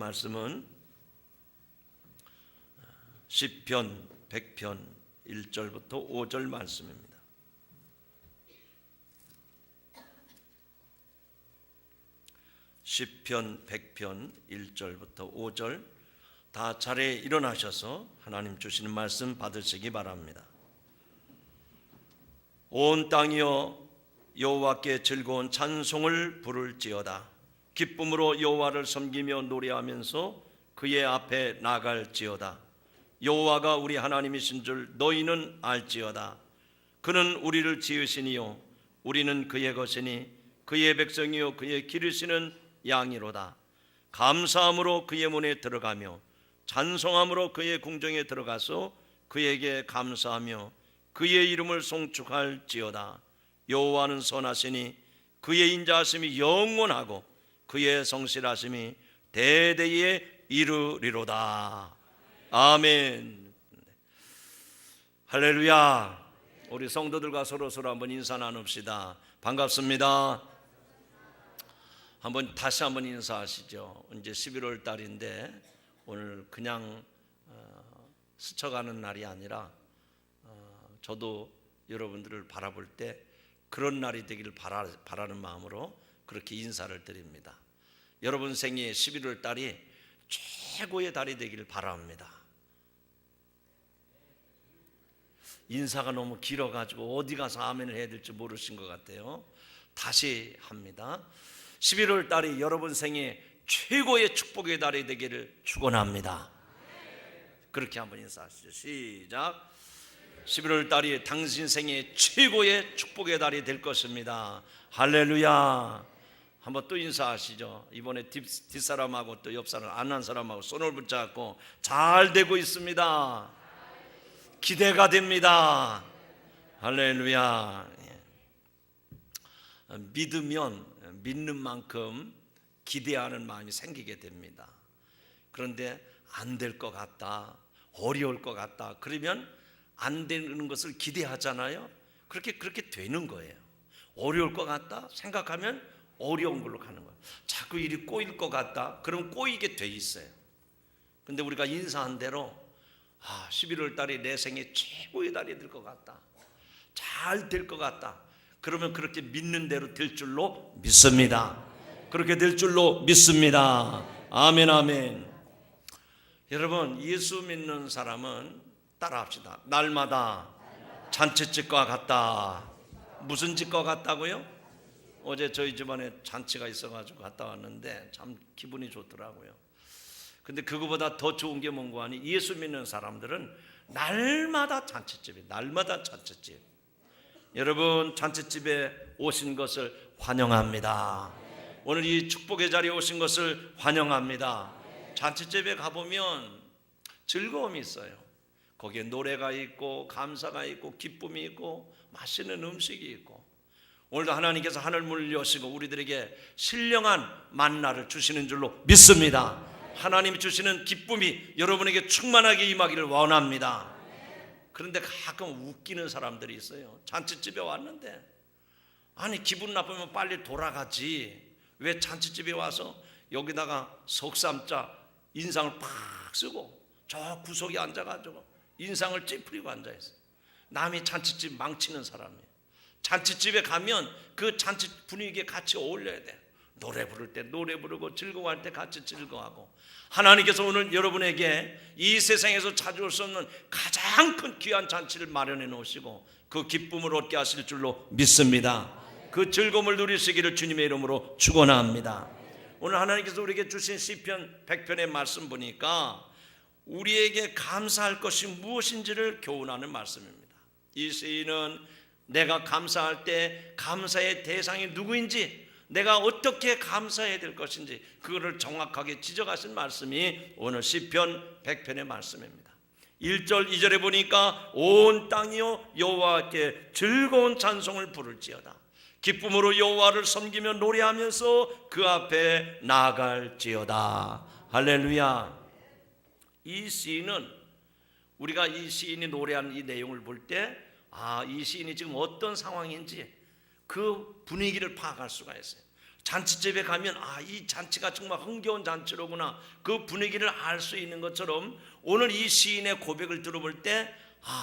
말씀은 시편 100편 1절부터 5절 말씀입니다. 시편 100편 1절부터 5절 다 자리에 일어나셔서 하나님 주시는 말씀 받으시기 바랍니다. 온 땅이여 여호와께 즐거운 찬송을 부를지어다. 기쁨으로 여호와를 섬기며 노래하면서 그의 앞에 나갈지어다. 여호와가 우리 하나님이신 줄 너희는 알지어다. 그는 우리를 지으시니요 우리는 그의 것이니 그의 백성이요 그의 기르시는 양이로다. 감사함으로 그의 문에 들어가며 찬송함으로 그의 궁정에 들어가서 그에게 감사하며 그의 이름을 송축할지어다. 여호와는 선하시니 그의 인자하심이 영원하고 그의 성실하심이 대대에 이르리로다. 아멘. 할렐루야. 우리 성도들과 서로 한번 인사 나눕시다. 반갑습니다. 다시 한번 인사하시죠. 이제 11월 달인데 오늘 그냥 스쳐가는 날이 아니라 저도 여러분들을 바라볼 때 그런 날이 되기를 바라는 마음으로 그렇게 인사를 드립니다. 여러분 생애 11월 달이 최고의 달이 되기를 바랍니다. 인사가 너무 길어가지고 어디 가서 아멘을 해야 될지 모르신 것 같아요. 다시 합니다. 11월 달이 여러분 생애 최고의 축복의 달이 되기를 축원합니다. 그렇게 한번 인사하시죠. 시작. 11월 달이 당신 생애 최고의 축복의 달이 될 것입니다. 할렐루야. 한번 또 인사하시죠. 이번에 뒷사람하고 또 옆사람 안 한 사람하고 손을 붙잡고 잘 되고 있습니다. 기대가 됩니다. 할렐루야. 믿으면 믿는 만큼 기대하는 마음이 생기게 됩니다. 그런데 안 될 것 같다, 어려울 것 같다, 그러면 안 되는 것을 기대하잖아요. 그렇게 되는 거예요. 어려울 것 같다 생각하면 어려운 걸로 가는 거예요. 자꾸 일이 꼬일 것 같다 그럼 꼬이게 돼 있어요. 근데 우리가 인사한 대로 11월 달이 내 생애 최고의 달이 될 것 같다, 잘 될 것 같다, 그러면 그렇게 믿는 대로 될 줄로 믿습니다. 그렇게 될 줄로 믿습니다. 아멘 아멘. 여러분 예수 믿는 사람은 따라합시다. 날마다 잔치집과 같다. 무슨 집과 같다고요? 어제 저희 집안에 잔치가 있어가지고 갔다 왔는데 참 기분이 좋더라고요. 근데 그거보다 더 좋은 게 뭔가 하니 예수 믿는 사람들은 날마다 잔치집이에요. 날마다 잔치집. 여러분 잔치집에 오신 것을 환영합니다. 오늘 이 축복의 자리에 오신 것을 환영합니다. 잔치집에 가보면 즐거움이 있어요. 거기에 노래가 있고 감사가 있고 기쁨이 있고 맛있는 음식이 있고, 오늘도 하나님께서 하늘문을 여시고 우리들에게 신령한 만나를 주시는 줄로 믿습니다. 하나님이 주시는 기쁨이 여러분에게 충만하게 임하기를 원합니다. 그런데 가끔 웃기는 사람들이 있어요. 잔치집에 왔는데 아니 기분 나쁘면 빨리 돌아가지, 왜 잔치집에 와서 여기다가 석삼자 인상을 팍 쓰고 저 구석에 앉아가지고 인상을 찌푸리고 앉아있어요. 남이 잔치집 망치는 사람이에요. 잔치집에 가면 그 잔치 분위기에 같이 어울려야 돼요. 노래 부를 때 노래 부르고 즐거워할 때 같이 즐거워하고, 하나님께서 오늘 여러분에게 이 세상에서 찾아올 수 없는 가장 큰 귀한 잔치를 마련해 놓으시고 그 기쁨을 얻게 하실 줄로 믿습니다. 그 즐거움을 누리시기를 주님의 이름으로 축원합니다. 오늘 하나님께서 우리에게 주신 시편 100편의 말씀 보니까 우리에게 감사할 것이 무엇인지를 교훈하는 말씀입니다. 이 시인은 내가 감사할 때 감사의 대상이 누구인지, 내가 어떻게 감사해야 될 것인지 그거를 정확하게 지적하신 말씀이 오늘 시편 100편의 말씀입니다. 1절 2절에 보니까 온 땅이여 여호와께 즐거운 찬송을 부를지어다. 기쁨으로 여호와를 섬기며 노래하면서 그 앞에 나아갈지어다. 할렐루야. 이 시인은 우리가 이 시인이 노래하는 이 내용을 볼 때 이 시인이 지금 어떤 상황인지 그 분위기를 파악할 수가 있어요. 잔치집에 가면 이 잔치가 정말 흥겨운 잔치로구나, 그 분위기를 알 수 있는 것처럼 오늘 이 시인의 고백을 들어볼 때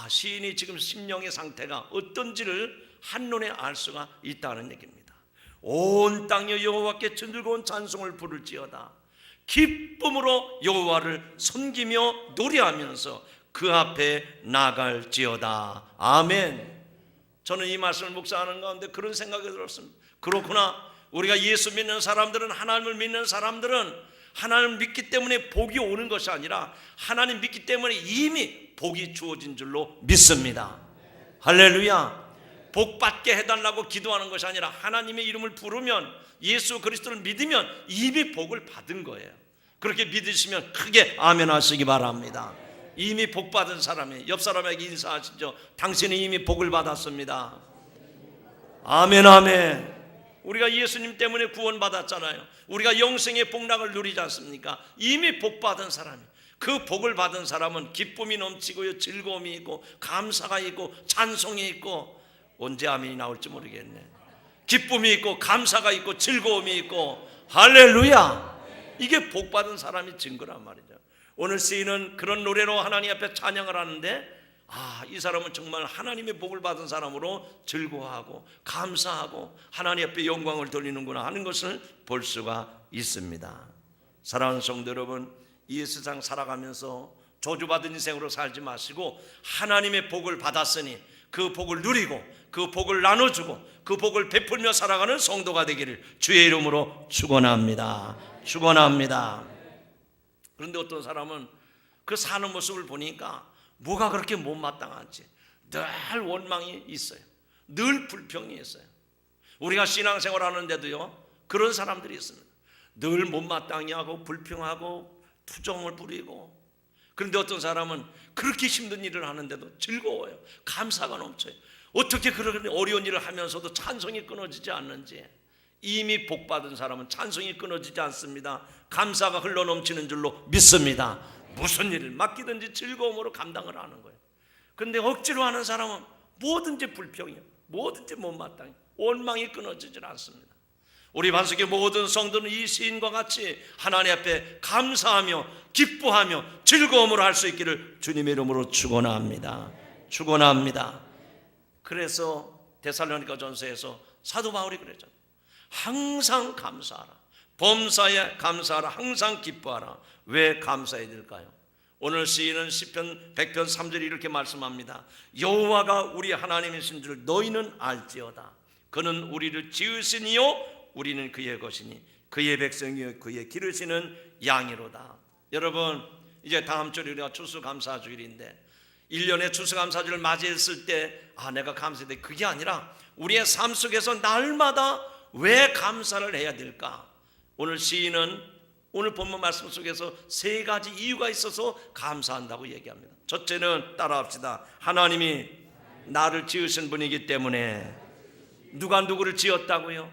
시인이 지금 심령의 상태가 어떤지를 한눈에 알 수가 있다는 얘기입니다. 온 땅이 여호와께 즐거운 찬송을 부를지어다. 기쁨으로 여호와를 섬기며 노래하면서 그 앞에 나갈지어다. 아멘. 저는 이 말씀을 묵상하는 가운데 그런 생각이 들었습니다. 그렇구나, 우리가 예수 믿는 사람들은, 하나님을 믿는 사람들은 하나님을 믿기 때문에 복이 오는 것이 아니라 하나님 믿기 때문에 이미 복이 주어진 줄로 믿습니다. 할렐루야. 복 받게 해달라고 기도하는 것이 아니라 하나님의 이름을 부르면, 예수 그리스도를 믿으면 이미 복을 받은 거예요. 그렇게 믿으시면 크게 아멘 하시기 바랍니다. 이미 복 받은 사람이 옆 사람에게 인사하시죠. 당신이 이미 복을 받았습니다. 아멘, 아멘. 우리가 예수님 때문에 구원받았잖아요. 우리가 영생의 복락을 누리지 않습니까? 이미 복 받은 사람이, 그 복을 받은 사람은 기쁨이 넘치고요, 즐거움이 있고 감사가 있고 찬송이 있고, 언제 아멘이 나올지 모르겠네. 기쁨이 있고 감사가 있고 즐거움이 있고, 할렐루야. 이게 복 받은 사람이 증거란 말이죠. 오늘 시인은 그런 노래로 하나님 앞에 찬양을 하는데, 이 사람은 정말 하나님의 복을 받은 사람으로 즐거워하고 감사하고 하나님 앞에 영광을 돌리는구나 하는 것을 볼 수가 있습니다. 사랑하는 성도 여러분, 이 세상 살아가면서 저주받은 인생으로 살지 마시고 하나님의 복을 받았으니 그 복을 누리고 그 복을 나눠주고 그 복을 베풀며 살아가는 성도가 되기를 주의 이름으로 축원합니다. 축원합니다. 그런데 어떤 사람은 그 사는 모습을 보니까 뭐가 그렇게 못마땅한지 늘 원망이 있어요. 늘 불평이 있어요. 우리가 신앙생활 하는데도요, 그런 사람들이 있습니다. 늘 못마땅히 하고 불평하고 투정을 부리고. 그런데 어떤 사람은 그렇게 힘든 일을 하는데도 즐거워요. 감사가 넘쳐요. 어떻게 그런 어려운 일을 하면서도 찬송이 끊어지지 않는지. 이미 복받은 사람은 찬송이 끊어지지 않습니다. 감사가 흘러넘치는 줄로 믿습니다. 무슨 일을 맡기든지 즐거움으로 감당을 하는 거예요. 그런데 억지로 하는 사람은 뭐든지 불평이에요. 뭐든지 못마땅해요. 원망이 끊어지질 않습니다. 우리 반석의 모든 성도는 이 시인과 같이 하나님 앞에 감사하며 기뻐하며 즐거움으로 할 수 있기를 주님의 이름으로 축원합니다. 축원합니다. 그래서 데살로니가 전서에서 사도 바울이 그랬잖아요. 항상 감사하라. 범사에 감사하라. 항상 기뻐하라. 왜 감사해야 될까요? 오늘 시인은 시편 100편 3절에 이렇게 말씀합니다. 여호와가 우리 하나님이신 줄 너희는 알지어다. 그는 우리를 지으시니요 우리는 그의 것이니 그의 백성이요 그의 기르시는 양이로다. 여러분, 이제 다음 주에 우리가 추수감사주일인데 1년의 추수감사주를 맞이했을 때 내가 감사해. 그게 아니라 우리의 삶 속에서 날마다 왜 감사를 해야 될까? 오늘 시인은 오늘 본문 말씀 속에서 세 가지 이유가 있어서 감사한다고 얘기합니다. 첫째는 따라합시다. 하나님이 나를 지으신 분이기 때문에. 누가 누구를 지었다고요?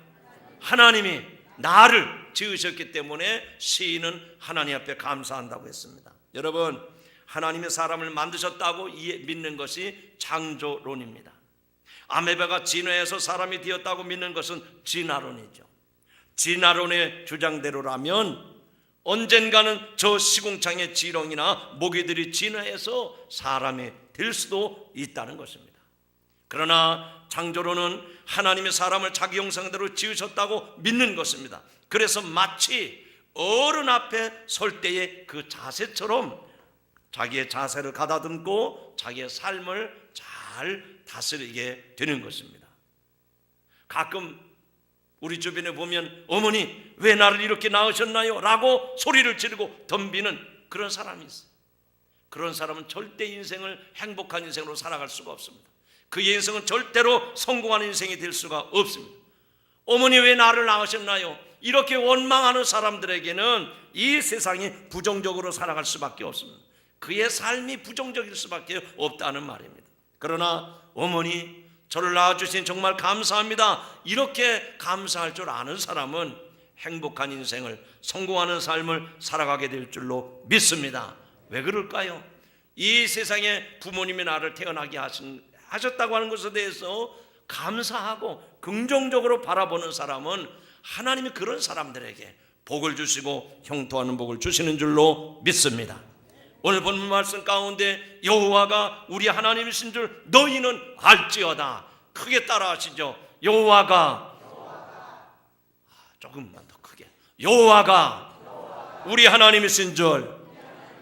하나님이 나를 지으셨기 때문에 시인은 하나님 앞에 감사한다고 했습니다. 여러분, 하나님이 사람을 만드셨다고 믿는 것이 창조론입니다. 아메바가 진화해서 사람이 되었다고 믿는 것은 진화론이죠. 진화론의 주장대로라면 언젠가는 저 시궁창의 지렁이나 모기들이 진화해서 사람이 될 수도 있다는 것입니다. 그러나 창조론은 하나님이 사람을 자기 형상대로 지으셨다고 믿는 것입니다. 그래서 마치 어른 앞에 설 때의 그 자세처럼 자기의 자세를 가다듬고 자기의 삶을 잘 다스리게 되는 것입니다. 가끔 우리 주변에 보면 어머니 왜 나를 이렇게 낳으셨나요? 라고 소리를 지르고 덤비는 그런 사람이 있어요. 그런 사람은 절대 인생을 행복한 인생으로 살아갈 수가 없습니다. 그의 인생은 절대로 성공하는 인생이 될 수가 없습니다. 어머니 왜 나를 낳으셨나요? 이렇게 원망하는 사람들에게는 이 세상이 부정적으로 살아갈 수밖에 없습니다. 그의 삶이 부정적일 수밖에 없다는 말입니다. 그러나 어머니 저를 낳아주신 정말 감사합니다. 이렇게 감사할 줄 아는 사람은 행복한 인생을, 성공하는 삶을 살아가게 될 줄로 믿습니다. 왜 그럴까요? 이 세상에 부모님이 나를 태어나게 하셨다고 하는 것에 대해서 감사하고 긍정적으로 바라보는 사람은 하나님이 그런 사람들에게 복을 주시고 형통하는 복을 주시는 줄로 믿습니다. 오늘 본문 말씀 가운데 여호와가 우리 하나님이신 줄 너희는 알지어다. 크게 따라하시죠. 여호와가, 조금만 더 크게, 여호와가 우리 하나님이신 줄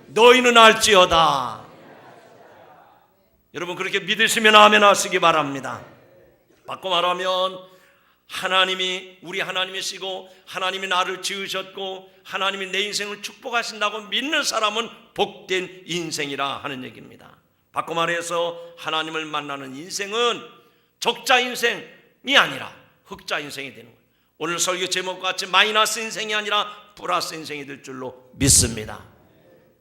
너희는 알지어다. 여러분 그렇게 믿으시면 아멘 하시기 바랍니다. 바꿔 말하면 하나님이 우리 하나님이시고 하나님이 나를 지으셨고 하나님이 내 인생을 축복하신다고 믿는 사람은 복된 인생이라 하는 얘기입니다. 바꿔 말해서 하나님을 만나는 인생은 적자 인생이 아니라 흑자 인생이 되는 거예요. 오늘 설교 제목과 같이 마이너스 인생이 아니라 플러스 인생이 될 줄로 믿습니다.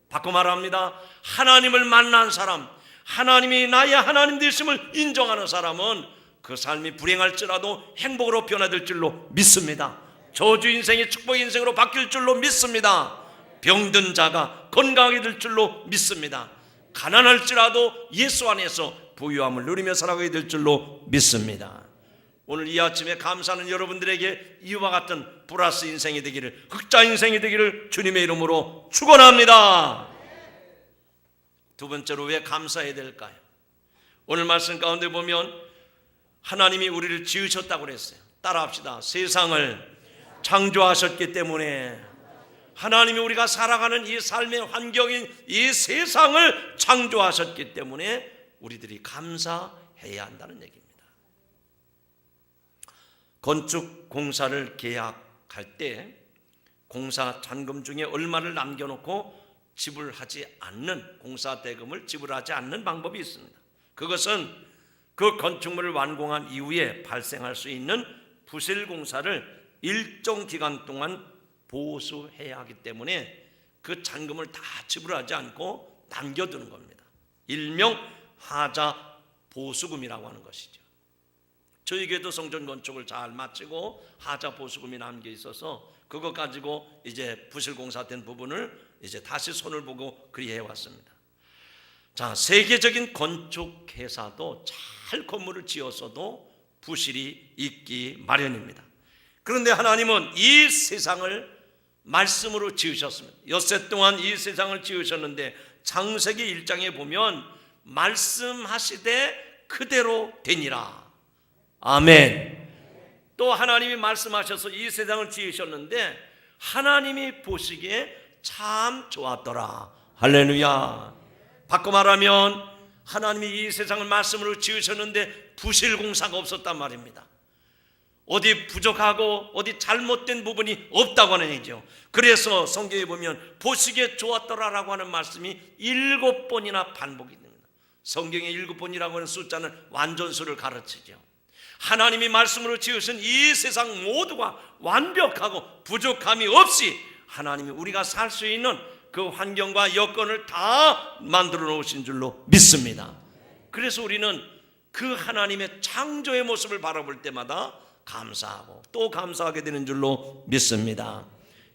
바꿔 말합니다. 하나님을 만난 사람, 하나님이 나의 하나님 되심을 인정하는 사람은 그 삶이 불행할지라도 행복으로 변화될 줄로 믿습니다. 저주 인생이 축복 인생으로 바뀔 줄로 믿습니다. 병든 자가 건강하게 될 줄로 믿습니다. 가난할지라도 예수 안에서 부유함을 누리며 살아가게 될 줄로 믿습니다. 오늘 이 아침에 감사하는 여러분들에게 이와 같은 플러스 인생이 되기를, 흑자 인생이 되기를 주님의 이름으로 축원합니다. 두 번째로 왜 감사해야 될까요? 오늘 말씀 가운데 보면 하나님이 우리를 지으셨다고 그랬어요. 따라합시다. 세상을 창조하셨기 때문에, 하나님이 우리가 살아가는 이 삶의 환경인 이 세상을 창조하셨기 때문에 우리들이 감사해야 한다는 얘기입니다. 건축 공사를 계약할 때 공사 잔금 중에 얼마를 남겨놓고 지불하지 않는, 공사 대금을 지불하지 않는 방법이 있습니다. 그것은 그 건축물을 완공한 이후에 발생할 수 있는 부실 공사를 일정 기간 동안 보수해야 하기 때문에 그 잔금을 다 지불하지 않고 남겨두는 겁니다. 일명 하자 보수금이라고 하는 것이죠. 저희 교회도 성전 건축을 잘 마치고 하자 보수금이 남겨 있어서 그것 가지고 이제 부실 공사된 부분을 이제 다시 손을 보고 그리해 왔습니다. 자, 세계적인 건축 회사도 잘 건물을 지었어도 부실이 있기 마련입니다. 그런데 하나님은 이 세상을 말씀으로 지으셨습니다. 엿새 동안 이 세상을 지으셨는데 창세기 1장에 보면 말씀하시되 그대로 되니라. 아멘. 또 하나님이 말씀하셔서 이 세상을 지으셨는데 하나님이 보시기에 참 좋았더라. 할렐루야. 바꿔 말하면 하나님이 이 세상을 말씀으로 지으셨는데 부실 공사가 없었단 말입니다. 어디 부족하고 어디 잘못된 부분이 없다고 하는 얘기죠. 그래서 성경에 보면 보시기에 좋았더라라고 하는 말씀이 7번이나 반복이 됩니다. 성경의 7번이라고 하는 숫자는 완전수를 가르치죠. 하나님이 말씀으로 지으신 이 세상 모두가 완벽하고 부족함이 없이 하나님이 우리가 살 수 있는 그 환경과 여건을 다 만들어 놓으신 줄로 믿습니다. 그래서 우리는 그 하나님의 창조의 모습을 바라볼 때마다 감사하고 또 감사하게 되는 줄로 믿습니다.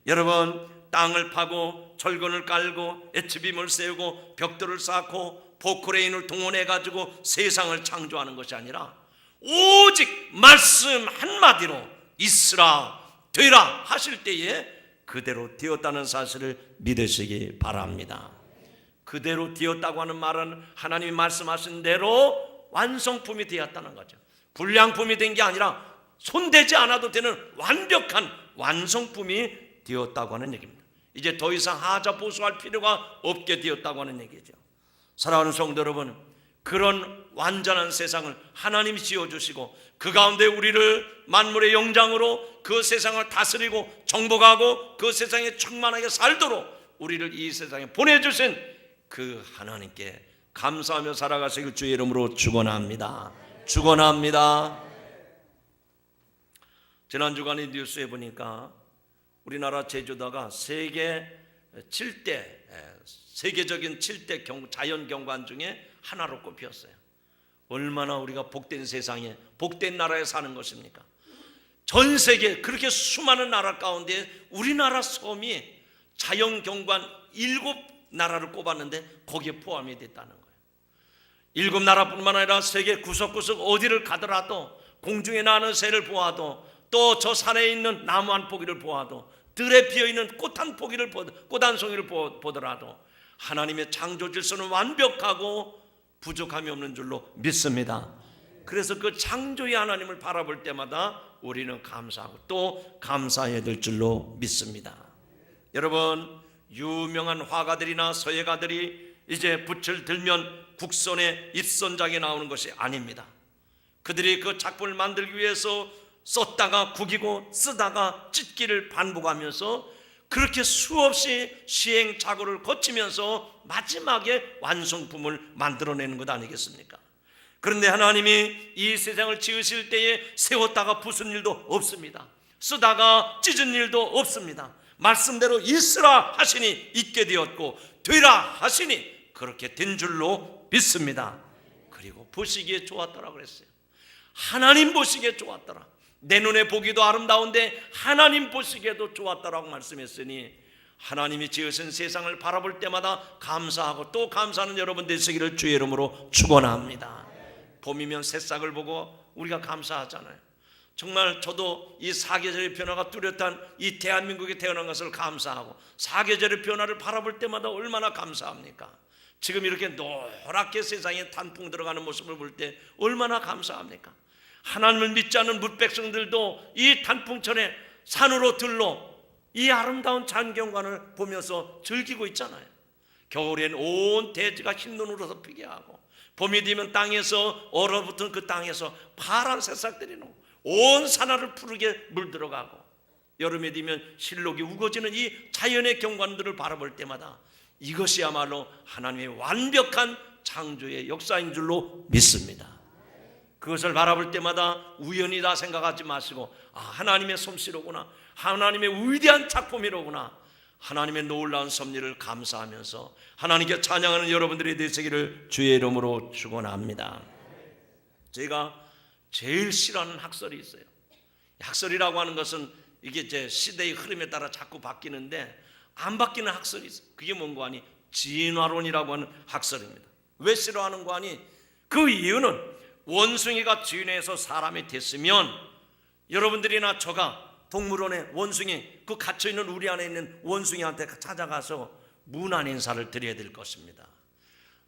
여러분, 땅을 파고 철근을 깔고 에츠빔을 세우고 벽돌을 쌓고 포크레인을 동원해 가지고 세상을 창조하는 것이 아니라 오직 말씀 한마디로 있으라 되라 하실 때에 그대로 되었다는 사실을 믿으시기 바랍니다. 그대로 되었다고 하는 말은 하나님이 말씀하신 대로 완성품이 되었다는 거죠. 불량품이 된 게 아니라 손대지 않아도 되는 완벽한 완성품이 되었다고 하는 얘기입니다. 이제 더 이상 하자 보수할 필요가 없게 되었다고 하는 얘기죠. 사랑하는 성도 여러분, 그런 완전한 세상을 하나님이 지어주시고 그 가운데 우리를 만물의 영장으로 그 세상을 다스리고 정복하고 그 세상에 충만하게 살도록 우리를 이 세상에 보내주신 그 하나님께 감사하며 살아가시길 주의 이름으로 축원합니다. 축원합니다. 지난 주간에 뉴스에 보니까 우리나라 제주도가 세계 7대 세계적인 7대 자연 경관 중에 하나로 꼽혔어요. 얼마나 우리가 복된 세상에 복된 나라에 사는 것입니까? 전 세계 그렇게 수많은 나라 가운데 우리나라 섬이 자연 경관 7나라를 꼽았는데 거기에 포함이 됐다는 거예요. 7나라뿐만 아니라 세계 구석구석 어디를 가더라도 공중에 나는 새를 보아도 또 저 산에 있는 나무 한 포기를 보아도, 들에 피어있는 꽃 한 송이를 보더라도 하나님의 창조 질서는 완벽하고 부족함이 없는 줄로 믿습니다. 그래서 그 창조의 하나님을 바라볼 때마다 우리는 감사하고 또 감사해야 될 줄로 믿습니다. 여러분, 유명한 화가들이나 서예가들이 이제 붓을 들면 국선의 입선장에 나오는 것이 아닙니다. 그들이 그 작품을 만들기 위해서 썼다가 구기고 쓰다가 찢기를 반복하면서 그렇게 수없이 시행착오를 거치면서 마지막에 완성품을 만들어내는 것 아니겠습니까? 그런데 하나님이 이 세상을 지으실 때에 세웠다가 부순 일도 없습니다. 쓰다가 찢은 일도 없습니다. 말씀대로 있으라 하시니 있게 되었고 되라 하시니 그렇게 된 줄로 믿습니다. 그리고 보시기에 좋았더라 그랬어요. 하나님 보시기에 좋았더라. 내 눈에 보기도 아름다운데 하나님 보시기에도 좋았다라고 말씀했으니 하나님이 지으신 세상을 바라볼 때마다 감사하고 또 감사하는 여러분 되시기를 주의 이름으로 축원합니다. 봄이면 새싹을 보고 우리가 감사하잖아요. 정말 저도 이 사계절의 변화가 뚜렷한 이 대한민국에 태어난 것을 감사하고 사계절의 변화를 바라볼 때마다 얼마나 감사합니까? 지금 이렇게 노랗게 세상에 단풍 들어가는 모습을 볼 때 얼마나 감사합니까? 하나님을 믿지 않는 뭇백성들도 이 단풍철에 산으로 들러 이 아름다운 잔경관을 보면서 즐기고 있잖아요. 겨울엔 온 대지가 흰 눈으로 피게 하고 봄이 되면 땅에서 얼어붙은 그 땅에서 파란 새싹들이 나오고 온 산하를 푸르게 물들어가고 여름이 되면 실록이 우거지는 이 자연의 경관들을 바라볼 때마다 이것이야말로 하나님의 완벽한 창조의 역사인 줄로 믿습니다. 그것을 바라볼 때마다 우연이다 생각하지 마시고 하나님의 솜씨로구나, 하나님의 위대한 작품이로구나, 하나님의 놀라운 섭리를 감사하면서 하나님께 찬양하는 여러분들이 되시기를 주의 이름으로 축원합니다. 제가 제일 싫어하는 학설이 있어요. 학설이라고 하는 것은 이게 제 시대의 흐름에 따라 자꾸 바뀌는데 안 바뀌는 학설이 있어요. 그게 뭔가 하니 진화론이라고 하는 학설입니다. 왜 싫어하는가 하니 그 이유는 원숭이가 쥐내에서 사람이 됐으면 여러분들이나 저가 동물원에 원숭이 그 갇혀있는 우리 안에 있는 원숭이한테 찾아가서 문안 인사를 드려야 될 것입니다.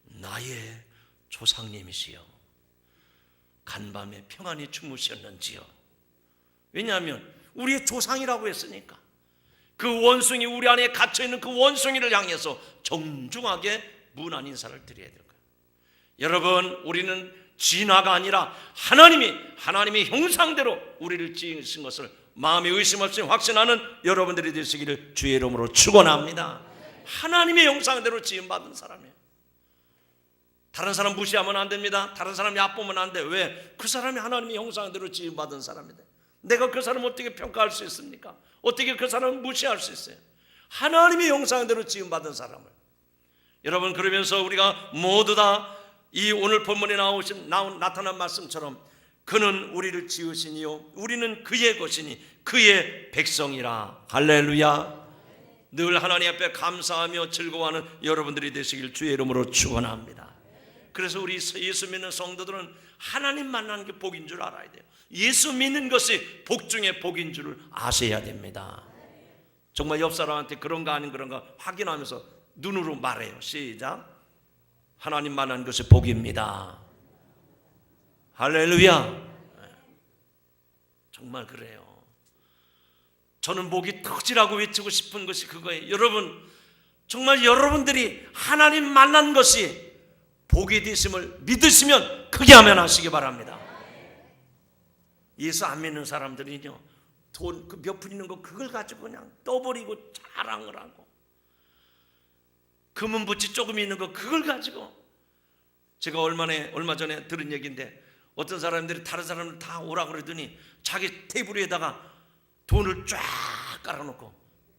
나의 조상님이시여 간밤에 평안히 주무셨는지요. 왜냐하면 우리의 조상이라고 했으니까 그 원숭이 우리 안에 갇혀있는 그 원숭이를 향해서 정중하게 문안 인사를 드려야 될 거예요. 여러분, 우리는 진화가 아니라 하나님의 형상대로 우리를 지으신 것을 마음에 의심 없이 확신하는 여러분들이 되시기를 주의 이름으로 축원합니다. 하나님의 형상대로 지음받은 사람이에요. 다른 사람 무시하면 안 됩니다. 다른 사람 얕보면 안 돼. 왜? 그 사람이 하나님의 형상대로 지음받은 사람인데 내가 그 사람을 어떻게 평가할 수 있습니까? 어떻게 그 사람을 무시할 수 있어요? 하나님의 형상대로 지음받은 사람을. 여러분, 그러면서 우리가 모두 다 이 오늘 본문에 나타난 말씀처럼 그는 우리를 지으시니요 우리는 그의 것이니 그의 백성이라. 할렐루야. 늘 하나님 앞에 감사하며 즐거워하는 여러분들이 되시길 주의 이름으로 축원합니다. 그래서 우리 예수 믿는 성도들은 하나님 만나는 게 복인 줄 알아야 돼요. 예수 믿는 것이 복 중에 복인 줄을 아셔야 됩니다. 정말 옆 사람한테 그런가 아닌 그런가 확인하면서 눈으로 말해요. 시작. 하나님 만난 것이 복입니다. 할렐루야. 정말 그래요. 저는 복이 터지라고 외치고 싶은 것이 그거예요. 여러분, 정말 여러분들이 하나님 만난 것이 복이 되심을 믿으시면 크게 아멘 하시기 바랍니다. 예수 안 믿는 사람들이요, 돈 그 몇 푼 있는 거 그걸 가지고 그냥 떠버리고 자랑을 하고, 금은부치 조금 있는 거 그걸 가지고. 제가 얼마 전에 들은 얘기인데 어떤 사람들이 다른 사람들 다 오라 그러더니 자기 테이블 위에다가 돈을 쫙 깔아놓고,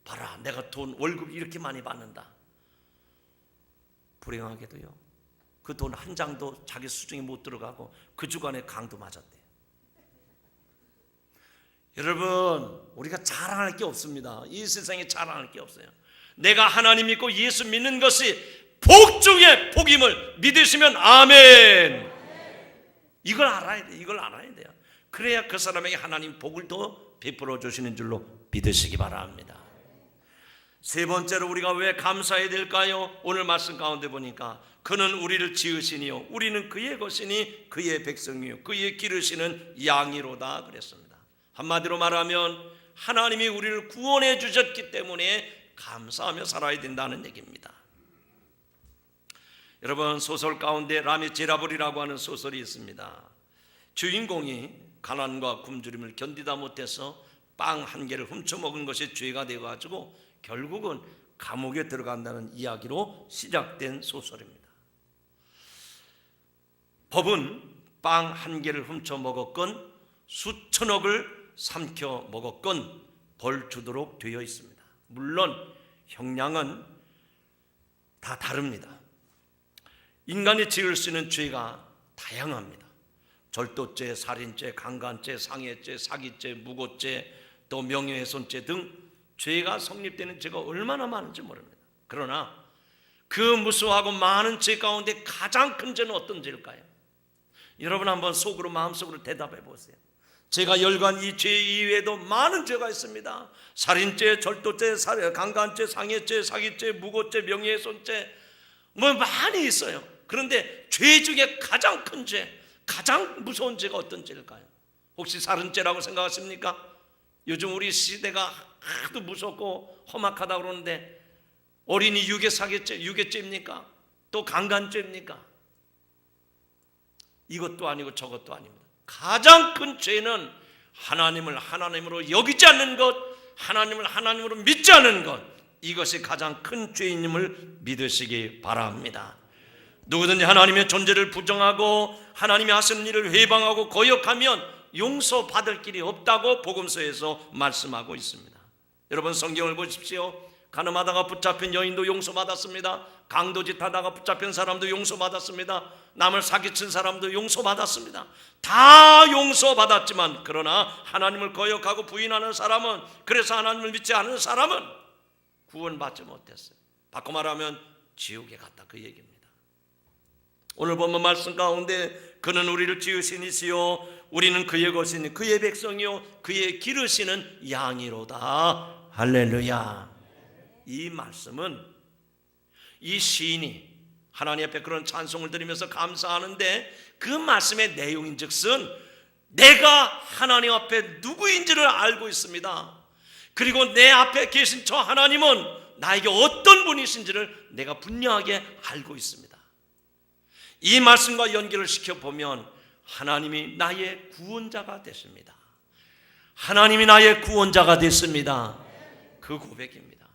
봐라 내가 돈 월급 이렇게 많이 받는다. 불행하게도요, 그 돈 한 장도 자기 수중에 못 들어가고 그 주간에 강도 맞았대요. 여러분, 우리가 자랑할 게 없습니다. 이 세상에 자랑할 게 없어요. 내가 하나님 믿고 예수 믿는 것이 복 중에 복임을 믿으시면 아멘. 이걸 알아야 돼요. 이걸 알아야 돼요. 그래야 그 사람에게 하나님 복을 더 베풀어 주시는 줄로 믿으시기 바랍니다. 세 번째로 우리가 왜 감사해야 될까요? 오늘 말씀 가운데 보니까 그는 우리를 지으시니요 우리는 그의 것이니 그의 백성이요 그의 기르시는 양이로다 그랬습니다. 한마디로 말하면 하나님이 우리를 구원해 주셨기 때문에 감사하며 살아야 된다는 얘기입니다. 여러분, 소설 가운데 라미제라블이라고 하는 소설이 있습니다. 주인공이 가난과 굶주림을 견디다 못해서 빵 한 개를 훔쳐먹은 것이 죄가 되어가지고 결국은 감옥에 들어간다는 이야기로 시작된 소설입니다. 법은 빵 한 개를 훔쳐먹었건 수천억을 삼켜 먹었건 벌 주도록 되어 있습니다. 물론 형량은 다 다릅니다. 인간이 지을 수 있는 죄가 다양합니다. 절도죄, 살인죄, 강간죄, 상해죄, 사기죄, 무고죄, 또 명예훼손죄 등 죄가 성립되는 죄가 얼마나 많은지 모릅니다. 그러나 그 무수하고 많은 죄 가운데 가장 큰 죄는 어떤 죄일까요? 여러분 한번 속으로 마음속으로 대답해 보세요. 제가 열간 이 죄 이외에도 많은 죄가 있습니다. 살인죄, 절도죄, 강간죄, 상해죄, 사기죄, 무고죄, 명예훼손죄 뭐 많이 있어요. 그런데 죄 중에 가장 큰 죄, 가장 무서운 죄가 어떤 죄일까요? 혹시 살인죄라고 생각하십니까? 요즘 우리 시대가 하도 무섭고 험악하다 그러는데 어린이 유괴죄입니까? 또 강간죄입니까? 이것도 아니고 저것도 아닙니다. 가장 큰 죄는 하나님을 하나님으로 여기지 않는 것, 하나님을 하나님으로 믿지 않는 것, 이것이 가장 큰 죄인임을 믿으시기 바랍니다. 누구든지 하나님의 존재를 부정하고 하나님이 하시는 일을 회방하고 거역하면 용서받을 길이 없다고 복음서에서 말씀하고 있습니다. 여러분 성경을 보십시오. 가늠하다가 붙잡힌 여인도 용서받았습니다. 강도짓 하다가 붙잡힌 사람도 용서받았습니다. 남을 사기친 사람도 용서받았습니다. 다 용서받았지만 그러나 하나님을 거역하고 부인하는 사람은, 그래서 하나님을 믿지 않는 사람은 구원받지 못했어요. 바꿔 말하면 지옥에 갔다, 그 얘기입니다. 오늘 본문 말씀 가운데 그는 우리를 지으신 이시요 우리는 그의 것이니 그의 백성이요 그의 기르시는 양이로다. 할렐루야. 이 말씀은 이 시인이 하나님 앞에 그런 찬송을 드리면서 감사하는데 그 말씀의 내용인즉슨 내가 하나님 앞에 누구인지를 알고 있습니다. 그리고 내 앞에 계신 저 하나님은 나에게 어떤 분이신지를 내가 분명하게 알고 있습니다. 이 말씀과 연결을 시켜보면 하나님이 나의 구원자가 되십니다. 하나님이 나의 구원자가 됐습니다. 그 고백입니다.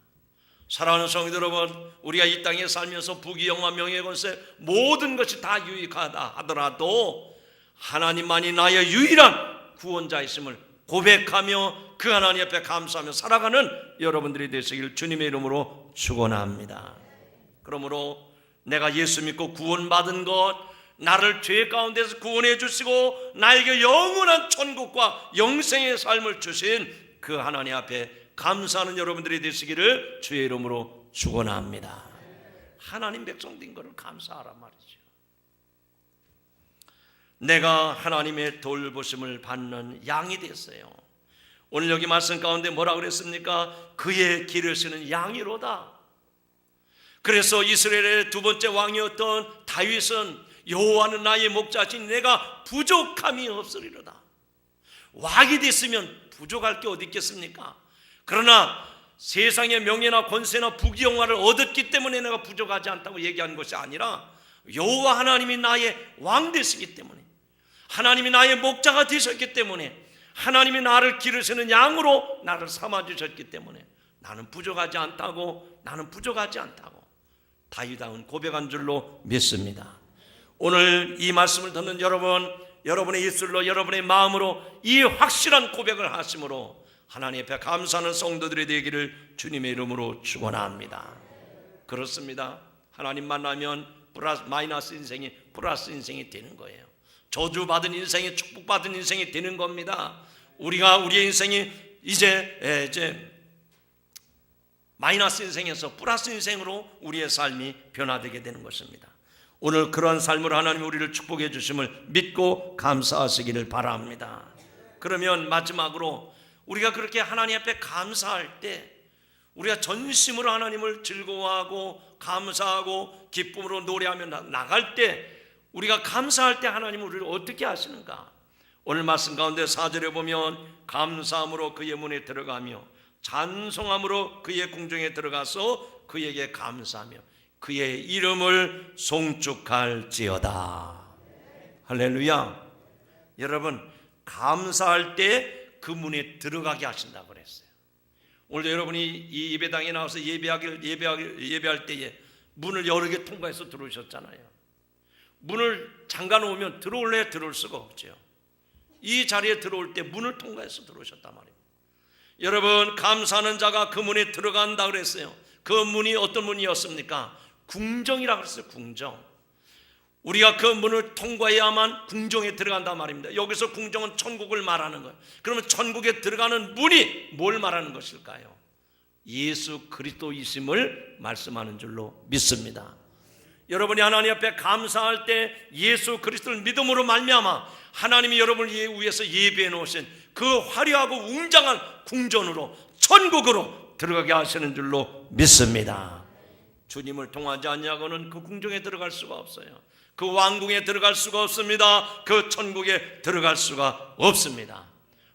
사랑하는 성도 여러분, 우리가 이 땅에 살면서 부귀영화 명예권세 모든 것이 다 유익하다 하더라도 하나님만이 나의 유일한 구원자이심을 고백하며 그 하나님 앞에 감사하며 살아가는 여러분들이 되시길 주님의 이름으로 축원합니다. 그러므로 내가 예수 믿고 구원받은 것, 나를 죄 가운데서 구원해 주시고 나에게 영원한 천국과 영생의 삶을 주신 그 하나님 앞에 감사하는 여러분들이 되시기를 주의 이름으로 축원합니다. 하나님 백성 된 것을 감사하란 말이죠. 내가 하나님의 돌보심을 받는 양이 됐어요. 오늘 여기 말씀 가운데 뭐라 그랬습니까? 그의 기르시는 양이로다. 그래서 이스라엘의 두 번째 왕이었던 다윗은 여호와는 나의 목자시니 내가 부족함이 없으리로다. 왕이 됐으면 부족할 게 어디 있겠습니까? 그러나 세상의 명예나 권세나 부귀영화를 얻었기 때문에 내가 부족하지 않다고 얘기하는 것이 아니라 여호와 하나님이 나의 왕 되시기 때문에, 하나님이 나의 목자가 되셨기 때문에, 하나님이 나를 기르시는 양으로 나를 삼아주셨기 때문에 나는 부족하지 않다고, 나는 부족하지 않다고 다윗다운 고백한 줄로 믿습니다. 오늘 이 말씀을 듣는 여러분, 여러분의 입술로 여러분의 마음으로 이 확실한 고백을 하심으로 하나님 앞에 감사하는 성도들이 되기를 주님의 이름으로 축원합니다. 그렇습니다. 하나님 만나면 마이너스 인생이 플러스 인생이 되는 거예요. 저주받은 인생이 축복받은 인생이 되는 겁니다. 우리의 인생이 이제 마이너스 인생에서 플러스 인생으로 우리의 삶이 변화되게 되는 것입니다. 오늘 그러한 삶으로 하나님 우리를 축복해 주심을 믿고 감사하시기를 바랍니다. 그러면 마지막으로 우리가 그렇게 하나님 앞에 감사할 때, 우리가 전심으로 하나님을 즐거워하고 감사하고 기쁨으로 노래하며 나갈 때, 우리가 감사할 때 하나님은 우리를 어떻게 하시는가? 오늘 말씀 가운데 4절에 보면 감사함으로 그의 문에 들어가며 찬송함으로 그의 궁정에 들어가서 그에게 감사하며 그의 이름을 송축할지어다. 할렐루야. 여러분, 감사할 때 그 문에 들어가게 하신다고 그랬어요. 오늘도 여러분이 이 예배당에 나와서 예배할 때에 문을 여러 개 통과해서 들어오셨잖아요. 문을 잠가 놓으면 들어올래 들어올 수가 없죠. 이 자리에 들어올 때 문을 통과해서 들어오셨단 말입니다. 여러분, 감사하는 자가 그 문에 들어간다 그랬어요. 그 문이 어떤 문이었습니까? 궁정이라고 그랬어요. 궁정. 우리가 그 문을 통과해야만 궁정에 들어간단 말입니다. 여기서 궁정은 천국을 말하는 거예요. 그러면 천국에 들어가는 문이 뭘 말하는 것일까요? 예수 그리스도이심을 말씀하는 줄로 믿습니다. 여러분이 하나님 앞에 감사할 때 예수 그리스도를 믿음으로 말미암아 하나님이 여러분을 위해서 예배해 놓으신 그 화려하고 웅장한 궁전으로, 천국으로 들어가게 하시는 줄로 믿습니다. 주님을 통하지 않냐고는 그 궁정에 들어갈 수가 없어요. 그 왕궁에 들어갈 수가 없습니다. 그 천국에 들어갈 수가 없습니다.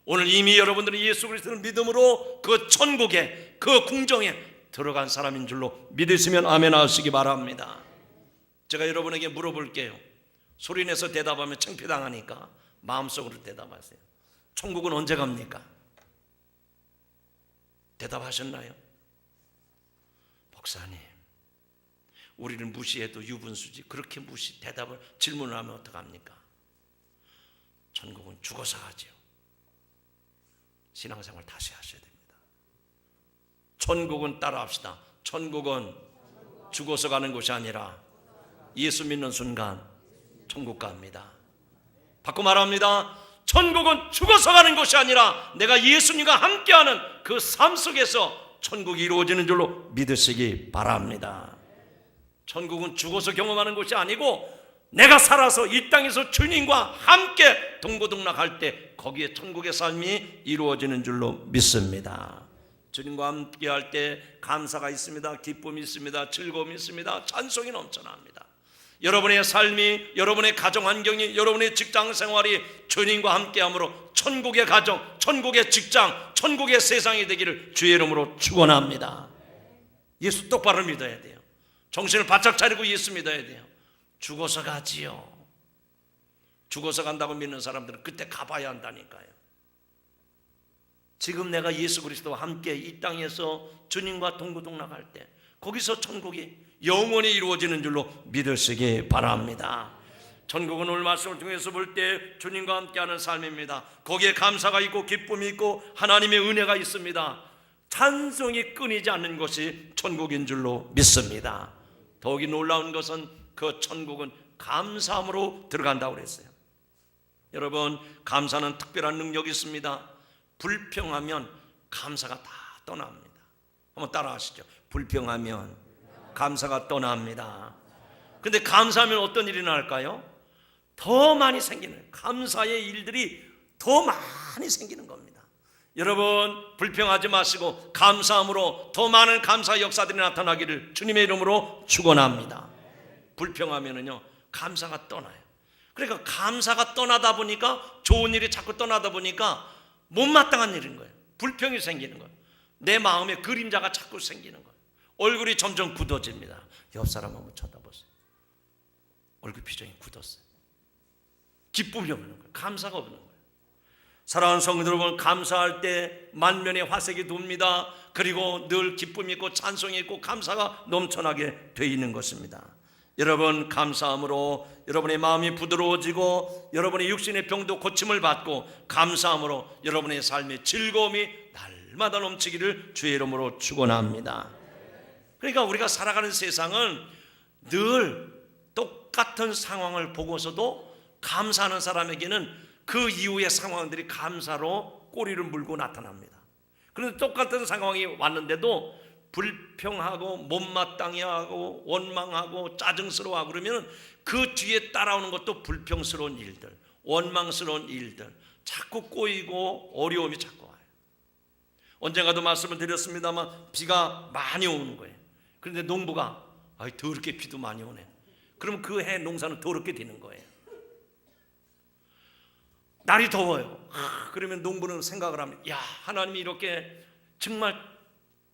오늘 이미 여러분들은 예수 그리스도를 믿음으로 그 천국에, 그 궁정에 들어간 사람인 줄로 믿으시면 아멘 하시기 바랍니다. 제가 여러분에게 물어볼게요. 소리내서 대답하면 창피당하니까 마음속으로 대답하세요. 천국은 언제 갑니까? 대답하셨나요? 목사님, 우리를 무시해도 유분수지 그렇게 질문을 하면 어떡합니까? 천국은 죽어서 가죠. 신앙생활 다시 하셔야 됩니다. 천국은 따라합시다. 천국은 죽어서 가는 곳이 아니라 예수 믿는 순간 천국 갑니다. 바꿔 말합니다. 천국은 죽어서 가는 곳이 아니라 내가 예수님과 함께하는 그 삶 속에서 천국이 이루어지는 줄로 믿으시기 바랍니다. 천국은 죽어서 경험하는 곳이 아니고 내가 살아서 이 땅에서 주님과 함께 동고동락할 때 거기에 천국의 삶이 이루어지는 줄로 믿습니다. 주님과 함께 할 때 감사가 있습니다. 기쁨이 있습니다. 즐거움이 있습니다. 찬송이 넘쳐납니다. 여러분의 삶이, 여러분의 가정 환경이, 여러분의 직장 생활이 주님과 함께함으로 천국의 가정, 천국의 직장, 천국의 세상이 되기를 주의 이름으로 축원합니다. 예수 똑바로 믿어야 돼요. 정신을 바짝 차리고 예수 믿어야 돼요. 죽어서 가지요. 죽어서 간다고 믿는 사람들은 그때 가봐야 한다니까요. 지금 내가 예수 그리스도와 함께 이 땅에서 주님과 동고동락할 때 거기서 천국이 영원히 이루어지는 줄로 믿으시기 바랍니다. 천국은 오늘 말씀을 통해서 볼 때 주님과 함께하는 삶입니다. 거기에 감사가 있고 기쁨이 있고 하나님의 은혜가 있습니다. 찬송이 끊이지 않는 것이 천국인 줄로 믿습니다. 더욱이 놀라운 것은 그 천국은 감사함으로 들어간다고 그랬어요. 여러분, 감사는 특별한 능력이 있습니다. 불평하면 감사가 다 떠납니다. 한번 따라 하시죠. 불평하면 감사가 떠납니다. 근데 감사하면 어떤 일이 날까요? 더 많이 생기는, 감사의 일들이 더 많이 생기는 겁니다. 여러분, 불평하지 마시고 감사함으로 더 많은 감사 역사들이 나타나기를 주님의 이름으로 축원합니다. 불평하면은요 감사가 떠나요. 그러니까 감사가 떠나다 보니까, 좋은 일이 자꾸 떠나다 보니까 못마땅한 일인 거예요. 불평이 생기는 거예요. 내 마음에 그림자가 자꾸 생기는 거예요. 얼굴이 점점 굳어집니다. 옆 사람 한번 쳐다보세요. 얼굴 표정이 굳었어요. 기쁨이 없는 거예요. 감사가 없는 거예요. 사랑하는 성도들 여러분, 감사할 때 만면의 화색이 돕니다. 그리고 늘 기쁨이 있고 찬송이 있고 감사가 넘쳐나게 되어 있는 것입니다. 여러분, 감사함으로 여러분의 마음이 부드러워지고 여러분의 육신의 병도 고침을 받고 감사함으로 여러분의 삶의 즐거움이 날마다 넘치기를 주의 이름으로 축원합니다. 그러니까 우리가 살아가는 세상은 늘 똑같은 상황을 보고서도 감사하는 사람에게는 그 이후의 상황들이 감사로 꼬리를 물고 나타납니다. 그런데 똑같은 상황이 왔는데도 불평하고 못마땅해 하고 원망하고 짜증스러워하고 그러면 그 뒤에 따라오는 것도 불평스러운 일들, 원망스러운 일들, 자꾸 꼬이고 어려움이 자꾸 와요. 언젠가도 말씀을 드렸습니다만 비가 많이 오는 거예요. 그런데 농부가 더럽게 비도 많이 오네. 그럼 그 해 농사는 더럽게 되는 거예요. 날이 더워요. 그러면 농부는 생각을 합니다. 야, 하나님이 이렇게 정말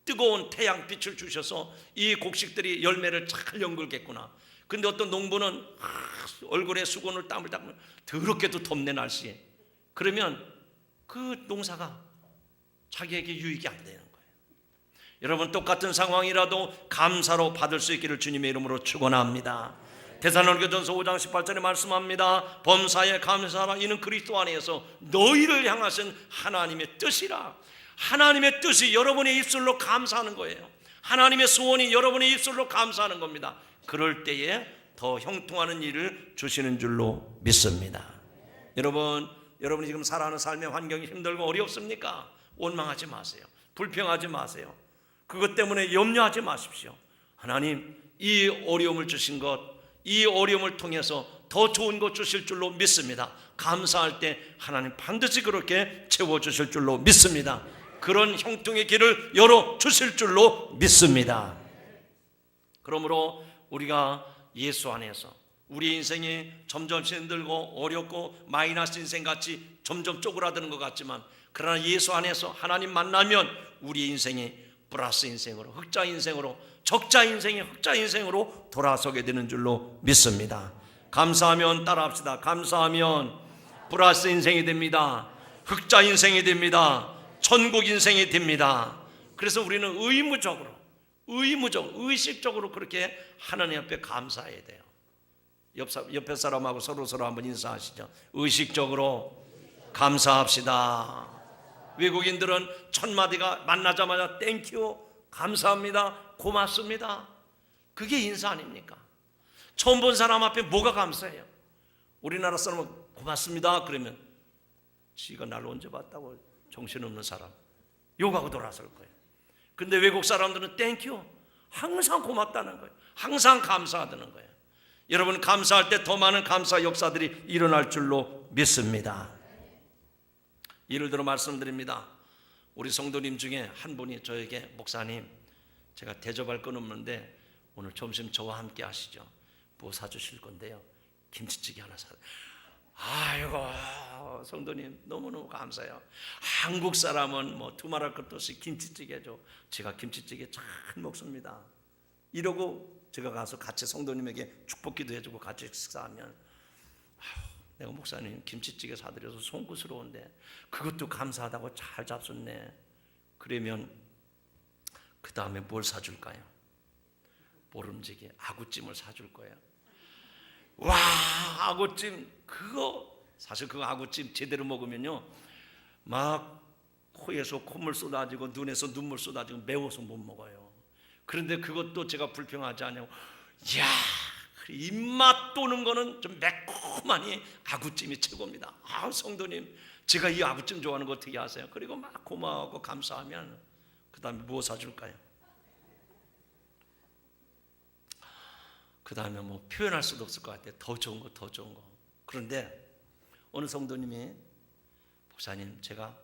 뜨거운 태양빛을 주셔서 이 곡식들이 열매를 잘 연글겠구나. 근데 어떤 농부는 얼굴에 수건을 땀을 닦으면 더럽게도 덥네 날씨에. 그러면 그 농사가 자기에게 유익이 안 되는 거예요. 여러분, 똑같은 상황이라도 감사로 받을 수 있기를 주님의 이름으로 축원합니다. 데살로니가전서 5장 18절에 말씀합니다. 범사에 감사하라. 이는 그리스도 안에서 너희를 향하신 하나님의 뜻이라. 하나님의 뜻이 여러분의 입술로 감사하는 거예요. 하나님의 소원이 여러분의 입술로 감사하는 겁니다. 그럴 때에 더 형통하는 일을 주시는 줄로 믿습니다. 여러분이 지금 살아가는 삶의 환경이 힘들고 어렵습니까? 원망하지 마세요. 불평하지 마세요. 그것 때문에 염려하지 마십시오. 하나님, 이 어려움을 주신 것, 이 어려움을 통해서 더 좋은 것 주실 줄로 믿습니다. 감사할 때 하나님 반드시 그렇게 채워주실 줄로 믿습니다. 그런 형통의 길을 열어주실 줄로 믿습니다. 그러므로 우리가 예수 안에서 우리 인생이 점점 힘들고 어렵고 마이너스 인생같이 점점 쪼그라드는 것 같지만, 그러나 예수 안에서 하나님 만나면 우리 인생이 플러스 인생으로, 흑자 인생으로, 적자 인생이 흑자 인생으로 돌아서게 되는 줄로 믿습니다. 감사하면 따라합시다. 감사하면 플러스 인생이 됩니다. 흑자 인생이 됩니다. 천국 인생이 됩니다. 그래서 우리는 의식적으로 그렇게 하나님 앞에 감사해야 돼요. 옆에 사람하고 서로 한번 인사하시죠. 의식적으로 감사합시다. 외국인들은 첫 마디가 만나자마자 땡큐, 감사합니다, 고맙습니다. 그게 인사 아닙니까? 처음 본 사람 앞에 뭐가 감사해요? 우리나라 사람은 고맙습니다 그러면 지가 날 언제 봤다고 정신없는 사람 욕하고 돌아설 거예요. 근데 외국 사람들은 땡큐, 항상 고맙다는 거예요. 항상 감사하다는 거예요. 여러분, 감사할 때 더 많은 감사 역사들이 일어날 줄로 믿습니다. 예를 들어 말씀드립니다. 우리 성도님 중에 한 분이 저에게, 목사님, 제가 대접할 건 없는데 오늘 점심 저와 함께 하시죠. 뭐 사주실 건데요? 김치찌개 하나 아이고, 성도님 너무너무 감사해요. 한국 사람은 뭐 두말할 것도 없이 김치찌개죠. 제가 김치찌개 잘 먹습니다. 이러고 제가 가서 같이 성도님에게 축복기도 해주고 같이 식사하면, 내가 목사님 김치찌개 사드려서 송구스러운데 그것도 감사하다고 잘 잡숫네. 그러면 그 다음에 뭘 사줄까요? 모름지기 아구찜을 사줄 거예요. 와, 아구찜, 사실 그 아구찜 제대로 먹으면요, 막 코에서 콧물 쏟아지고 눈에서 눈물 쏟아지고 매워서 못 먹어요. 그런데 그것도 제가 불평하지 않냐고, 이야, 입맛 도는 거는 좀 매콤하니 아구찜이 최고입니다. 성도님, 제가 이 아구찜 좋아하는 거 어떻게 아세요? 그리고 막 고마워하고 감사하면 그 다음에 뭐 사줄까요? 그 다음에 뭐 표현할 수도 없을 것 같아요. 더 좋은 거. 그런데 어느 성도님이, 목사님, 제가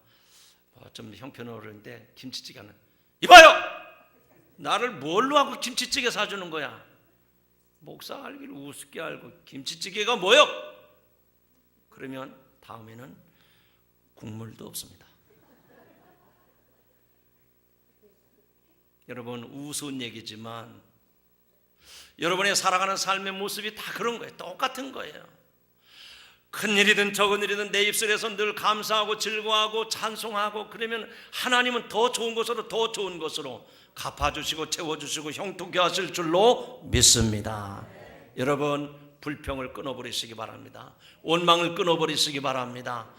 좀 형편은 어려운데 김치찌개는, 이봐요! 나를 뭘로 하고 김치찌개 사주는 거야? 목사 알기를 우습게 알고 김치찌개가 뭐요? 그러면 다음에는 국물도 없습니다. 여러분, 우스운 얘기지만 여러분의 살아가는 삶의 모습이 다 그런 거예요. 똑같은 거예요. 큰 일이든 적은 일이든 내 입술에서 늘 감사하고 즐거워하고 찬송하고, 그러면 하나님은 더 좋은 것으로 갚아주시고 채워주시고 형통케 하실 줄로 믿습니다. 여러분, 불평을 끊어버리시기 바랍니다. 원망을 끊어버리시기 바랍니다.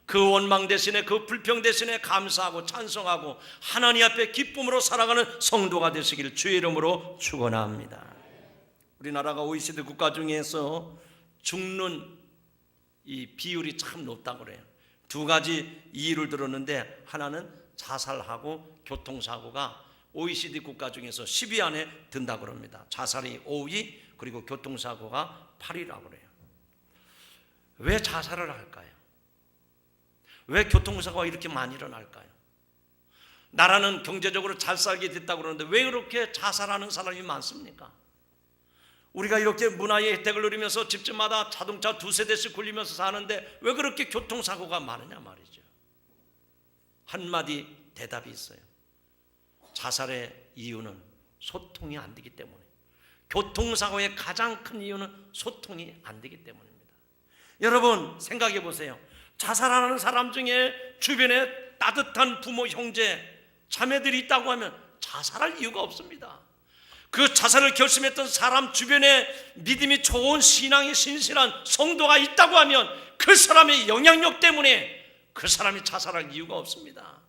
그 원망 대신에, 그 불평 대신에 감사하고 찬송하고 하나님 앞에 기쁨으로 살아가는 성도가 되시기를 주의 이름으로 축원합니다. 우리나라가 OECD 국가 중에서 죽는 이 비율이 참 높다고 그래요. 두 가지 이유를 들었는데, 하나는 자살하고 교통사고가 OECD 국가 중에서 10위 안에 든다고 합니다. 자살이 5위, 그리고 교통사고가 8위라고 그래요. 왜 자살을 할까요? 왜 교통사고가 이렇게 많이 일어날까요? 나라는 경제적으로 잘 살게 됐다고 그러는데 왜 그렇게 자살하는 사람이 많습니까? 우리가 이렇게 문화의 혜택을 누리면서 집집마다 자동차 2세대씩 굴리면서 사는데 왜 그렇게 교통사고가 많으냐 말이죠. 한마디 대답이 있어요. 자살의 이유는 소통이 안 되기 때문에, 교통사고의 가장 큰 이유는 소통이 안 되기 때문입니다. 여러분 생각해 보세요. 자살하는 사람 중에 주변에 따뜻한 부모, 형제, 자매들이 있다고 하면 자살할 이유가 없습니다. 그 자살을 결심했던 사람 주변에 믿음이 좋은 신앙이 신실한 성도가 있다고 하면 그 사람의 영향력 때문에 그 사람이 자살할 이유가 없습니다.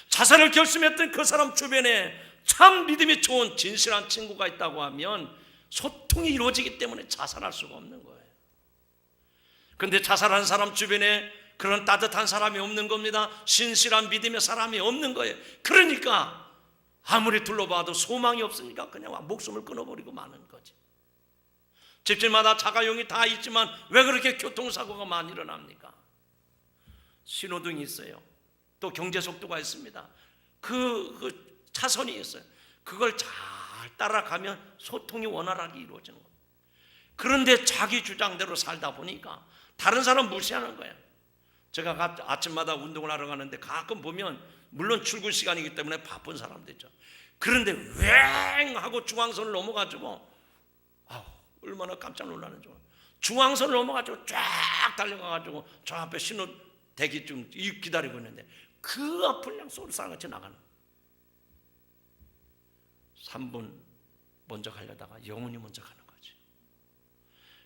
자살을 결심했던 그 사람 주변에 참 믿음이 좋은 진실한 친구가 있다고 하면 소통이 이루어지기 때문에 자살할 수가 없는 거예요. 그런데 자살한 사람 주변에 그런 따뜻한 사람이 없는 겁니다. 신실한 믿음의 사람이 없는 거예요. 그러니까 아무리 둘러봐도 소망이 없으니까 그냥 목숨을 끊어버리고 마는 거지. 집집마다 자가용이 다 있지만 왜 그렇게 교통사고가 많이 일어납니까? 신호등이 있어요. 또 경제속도가 있습니다. 그 차선이 있어요. 그걸 잘 따라가면 소통이 원활하게 이루어지는 겁니다. 그런데 자기 주장대로 살다 보니까 다른 사람 무시하는 거예요. 제가 아침마다 운동을 하러 가는데 가끔 보면 물론 출근 시간이기 때문에 바쁜 사람도 있죠. 그런데 왱 하고 중앙선을 넘어가지고 얼마나 깜짝 놀라는 줄. 중앙선을 넘어가지고 쫙 달려가가지고 저 앞에 신호 대기 좀 기다리고 있는데 그 앞을 그냥 쏠쏠같이 나가는. 3분 먼저 가려다가 영혼이 먼저 가는 거지.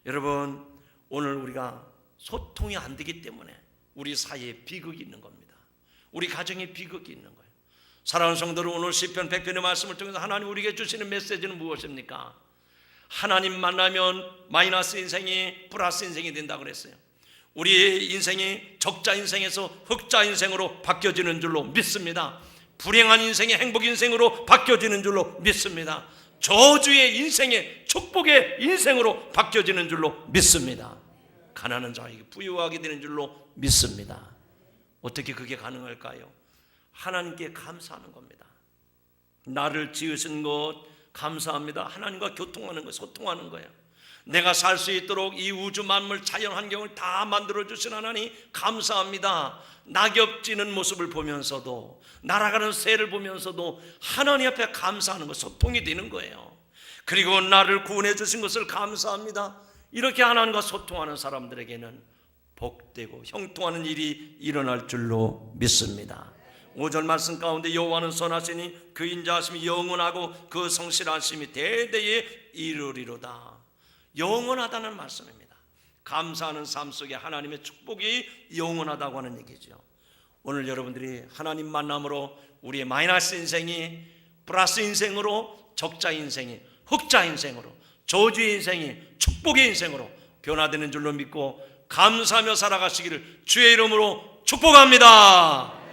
여러분 오늘 우리가 소통이 안 되기 때문에 우리 사이에 비극이 있는 겁니다. 우리 가정에 비극이 있는 거예요. 사랑하는 성도들, 오늘 시편 100편의 말씀을 통해서 하나님 우리에게 주시는 메시지는 무엇입니까? 하나님 만나면 마이너스 인생이 플러스 인생이 된다고 그랬어요. 우리의 인생이 적자 인생에서 흑자 인생으로 바뀌어지는 줄로 믿습니다. 불행한 인생이 행복 인생으로 바뀌어지는 줄로 믿습니다. 저주의 인생이 축복의 인생으로 바뀌어지는 줄로 믿습니다. 가난한 자에게 부유하게 되는 줄로 믿습니다. 어떻게 그게 가능할까요? 하나님께 감사하는 겁니다. 나를 지으신 것 감사합니다. 하나님과 교통하는 거, 소통하는 거예요. 내가 살 수 있도록 이 우주 만물 자연 환경을 다 만들어주신 하나님 감사합니다. 낙엽 지는 모습을 보면서도, 날아가는 새를 보면서도 하나님 앞에 감사하는 것, 소통이 되는 거예요. 그리고 나를 구원해 주신 것을 감사합니다. 이렇게 하나님과 소통하는 사람들에게는 복되고 형통하는 일이 일어날 줄로 믿습니다. 5절 말씀 가운데 여호와는 선하시니 그 인자하심이 영원하고 그 성실하심이 대대에 이르리로다. 영원하다는 말씀입니다. 감사하는 삶 속에 하나님의 축복이 영원하다고 하는 얘기죠. 오늘 여러분들이 하나님 만남으로 우리의 마이너스 인생이 플러스 인생으로, 적자 인생이 흑자 인생으로, 저주의 인생이 축복의 인생으로 변화되는 줄로 믿고 감사하며 살아가시기를 주의 이름으로 축복합니다.